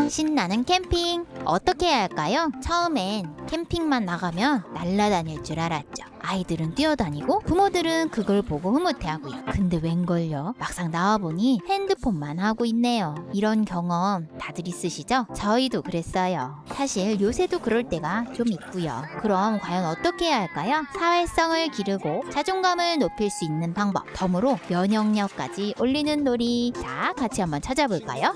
신나는 캠핑 어떻게 해야 할까요? 처음엔 캠핑만 나가면 날아다닐 줄 알았죠. 아이들은 뛰어다니고 부모들은 그걸 보고 흐뭇해하고요. 근데 웬걸요? 막상 나와보니 핸드폰만 하고 있네요. 이런 경험 다들 있으시죠? 저희도 그랬어요. 사실 요새도 그럴 때가 좀 있고요. 그럼 과연 어떻게 해야 할까요? 사회성을 기르고 자존감을 높일 수 있는 방법, 덤으로 면역력까지 올리는 놀이. 자, 같이 한번 찾아볼까요?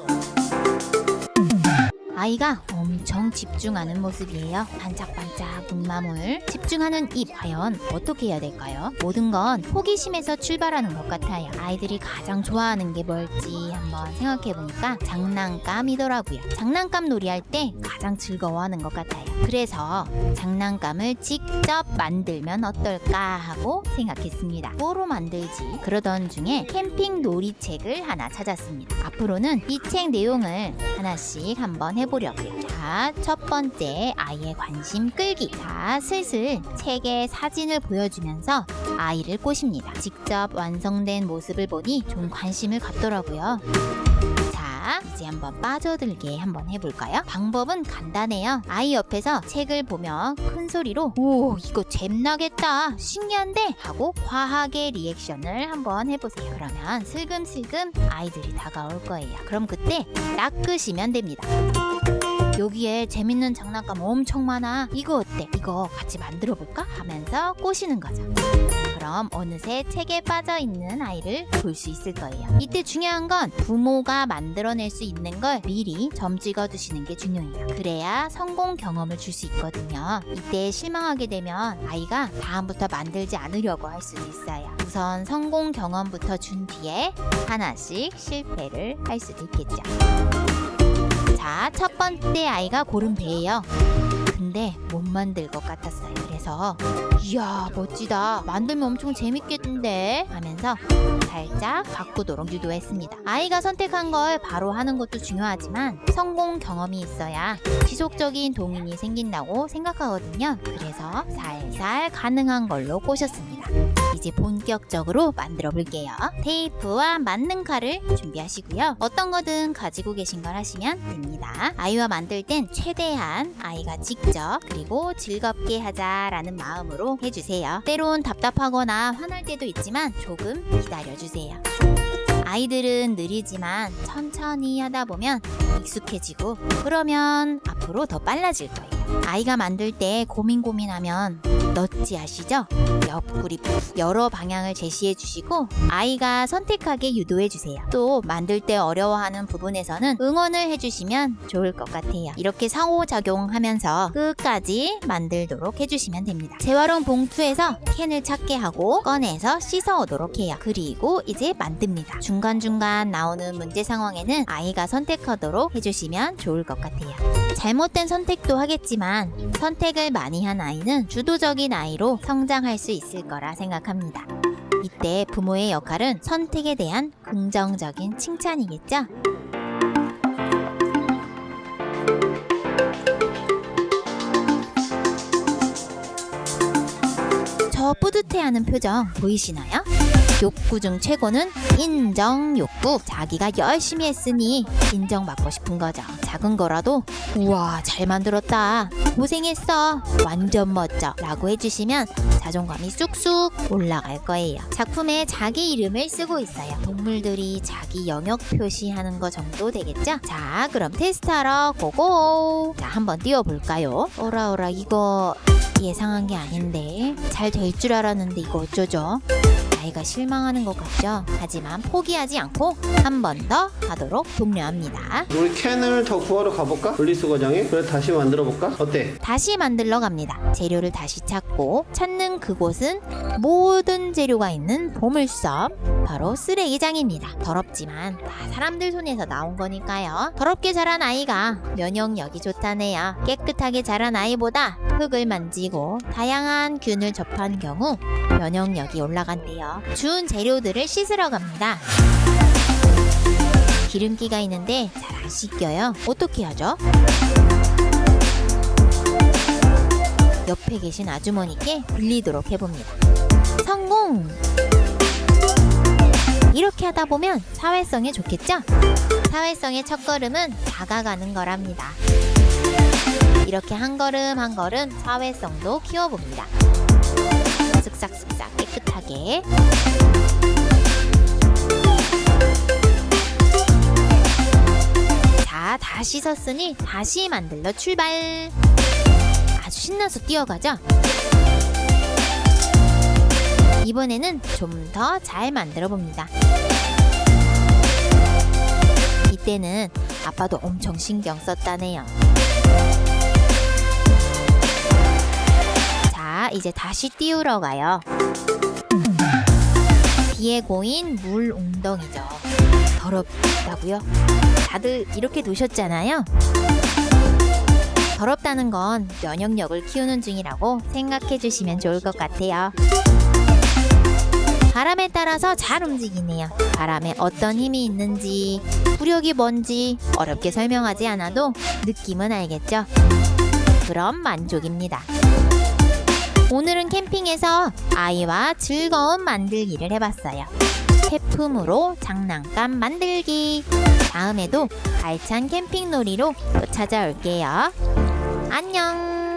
아이가 엄청 집중하는 모습이에요. 반짝반짝 눈망울. 집중하는 입 과연 어떻게 해야 될까요? 모든 건 호기심에서 출발하는 것 같아요. 아이들이 가장 좋아하는 게 뭘지 한번 생각해보니까 장난감이더라고요. 장난감 놀이할 때 가장 즐거워하는 것 같아요. 그래서 장난감을 직접 만들면 어떨까 하고 생각했습니다. 뭐로 만들지? 그러던 중에 캠핑 놀이책을 하나 찾았습니다. 앞으로는 이 책 내용을 하나씩 한번 해보려고요. 자, 첫 번째, 아이의 관심 끌기. 자, 슬슬 책의 사진을 보여주면서 아이를 꼬십니다. 직접 완성된 모습을 보니 좀 관심을 갖더라고요. 자, 이제 한번 빠져들게 한번 해볼까요? 방법은 간단해요. 아이 옆에서 책을 보며 큰 소리로 오, 이거 잼나겠다, 신기한데? 하고 과하게 리액션을 한번 해보세요. 그러면 슬금슬금 아이들이 다가올 거예요. 그럼 그때 낚으시면 됩니다. 여기에 재밌는 장난감 엄청 많아. 이거 어때? 이거 같이 만들어 볼까? 하면서 꼬시는 거죠. 그럼 어느새 책에 빠져있는 아이를 볼 수 있을 거예요. 이때 중요한 건 부모가 만들어낼 수 있는 걸 미리 점 찍어두시는 게 중요해요. 그래야 성공 경험을 줄 수 있거든요. 이때 실망하게 되면 아이가 다음부터 만들지 않으려고 할 수도 있어요. 우선 성공 경험부터 준 뒤에 하나씩 실패를 할 수도 있겠죠. 자, 첫 번째 아이가 고른 배예요. 근데 못 만들 것 같았어요. 그래서 이야, 멋지다, 만들면 엄청 재밌겠는데 하면서 살짝 바꾸도록 유도했습니다. 아이가 선택한 걸 바로 하는 것도 중요하지만 성공 경험이 있어야 지속적인 동인이 생긴다고 생각하거든요. 그래서 살살 가능한 걸로 꼬셨습니다. 이제 본격적으로 만들어 볼게요. 테이프와 맞는 칼을 준비하시고요. 어떤 거든 가지고 계신 걸 하시면 됩니다. 아이와 만들 땐 최대한 아이가 직접 그리고 즐겁게 하자라는 마음으로 해주세요. 때론 답답하거나 화날 때도 있지만 조금 기다려주세요. 아이들은 느리지만 천천히 하다 보면 익숙해지고 그러면 앞으로 더 빨라질 거예요. 아이가 만들 때 고민하면 넛지 아시죠? 옆구리 여러 방향을 제시해 주시고 아이가 선택하게 유도해 주세요. 또 만들 때 어려워하는 부분에서는 응원을 해주시면 좋을 것 같아요. 이렇게 상호작용하면서 끝까지 만들도록 해주시면 됩니다. 재활용 봉투에서 캔을 찾게 하고 꺼내서 씻어 오도록 해요. 그리고 이제 만듭니다. 중간중간 나오는 문제 상황에는 아이가 선택하도록 해주시면 좋을 것 같아요. 잘못된 선택도 하겠지만 선택을 많이 한 아이는 주도적인 아이로 성장할 수 있을 거라 생각합니다. 이때 부모의 역할은 선택에 대한 긍정적인 칭찬이겠죠? 저 뿌듯해하는 표정 보이시나요? 욕구 중 최고는 인정 욕구. 자기가 열심히 했으니 인정받고 싶은 거죠. 작은 거라도 우와, 잘 만들었다, 고생했어, 완전 멋져 라고 해주시면 자존감이 쑥쑥 올라갈 거예요. 작품에 자기 이름을 쓰고 있어요. 동물들이 자기 영역 표시하는 거 정도 되겠죠? 자, 그럼 테스트하러 고고. 자, 한번 띄워볼까요? 오라 이거 예상한 게 아닌데 잘 될 줄 알았는데 이거 어쩌죠? 아이가 실망하는 것 같죠? 하지만 포기하지 않고 한 번 더 하도록 독려합니다. 우리 캔을 더 구하러 가볼까? 분리수거장에? 그래, 다시 만들어볼까? 어때? 다시 만들러 갑니다. 재료를 다시 찾고 찾는 그곳은 모든 재료가 있는 보물섬, 바로 쓰레기장입니다. 더럽지만 다 사람들 손에서 나온 거니까요. 더럽게 자란 아이가 면역력이 좋다네요. 깨끗하게 자란 아이보다 흙을 만지고 다양한 균을 접한 경우 면역력이 올라간대요. 준 재료들을 씻으러 갑니다. 기름기가 있는데 잘 안 씻겨요. 어떻게 하죠? 옆에 계신 아주머니께 빌리도록 해봅니다. 성공! 이렇게 하다 보면 사회성에 좋겠죠? 사회성의 첫걸음은 다가가는 거랍니다. 이렇게 한 걸음 한 걸음 사회성도 키워봅니다. 쓱싹쓱싹 깨끗하게. 자, 다 씻었으니 다시 만들러 출발. 아주 신나서 뛰어가죠? 이번에는 좀 더 잘 만들어 봅니다. 이때는 아빠도 엄청 신경 썼다네요. 자, 이제 다시 띄우러 가요. 뒤에 고인 물 웅덩이죠. 더럽다고요? 다들 이렇게 두셨잖아요. 더럽다는 건 면역력을 키우는 중이라고 생각해 주시면 좋을 것 같아요. 바람에 따라서 잘 움직이네요. 바람에 어떤 힘이 있는지, 부력이 뭔지 어렵게 설명하지 않아도 느낌은 알겠죠? 그럼 만족입니다. 오늘은 캠핑에서 아이와 즐거운 만들기를 해봤어요. 태품으로 장난감 만들기. 다음에도 알찬 캠핑 놀이로 또 찾아올게요. 안녕!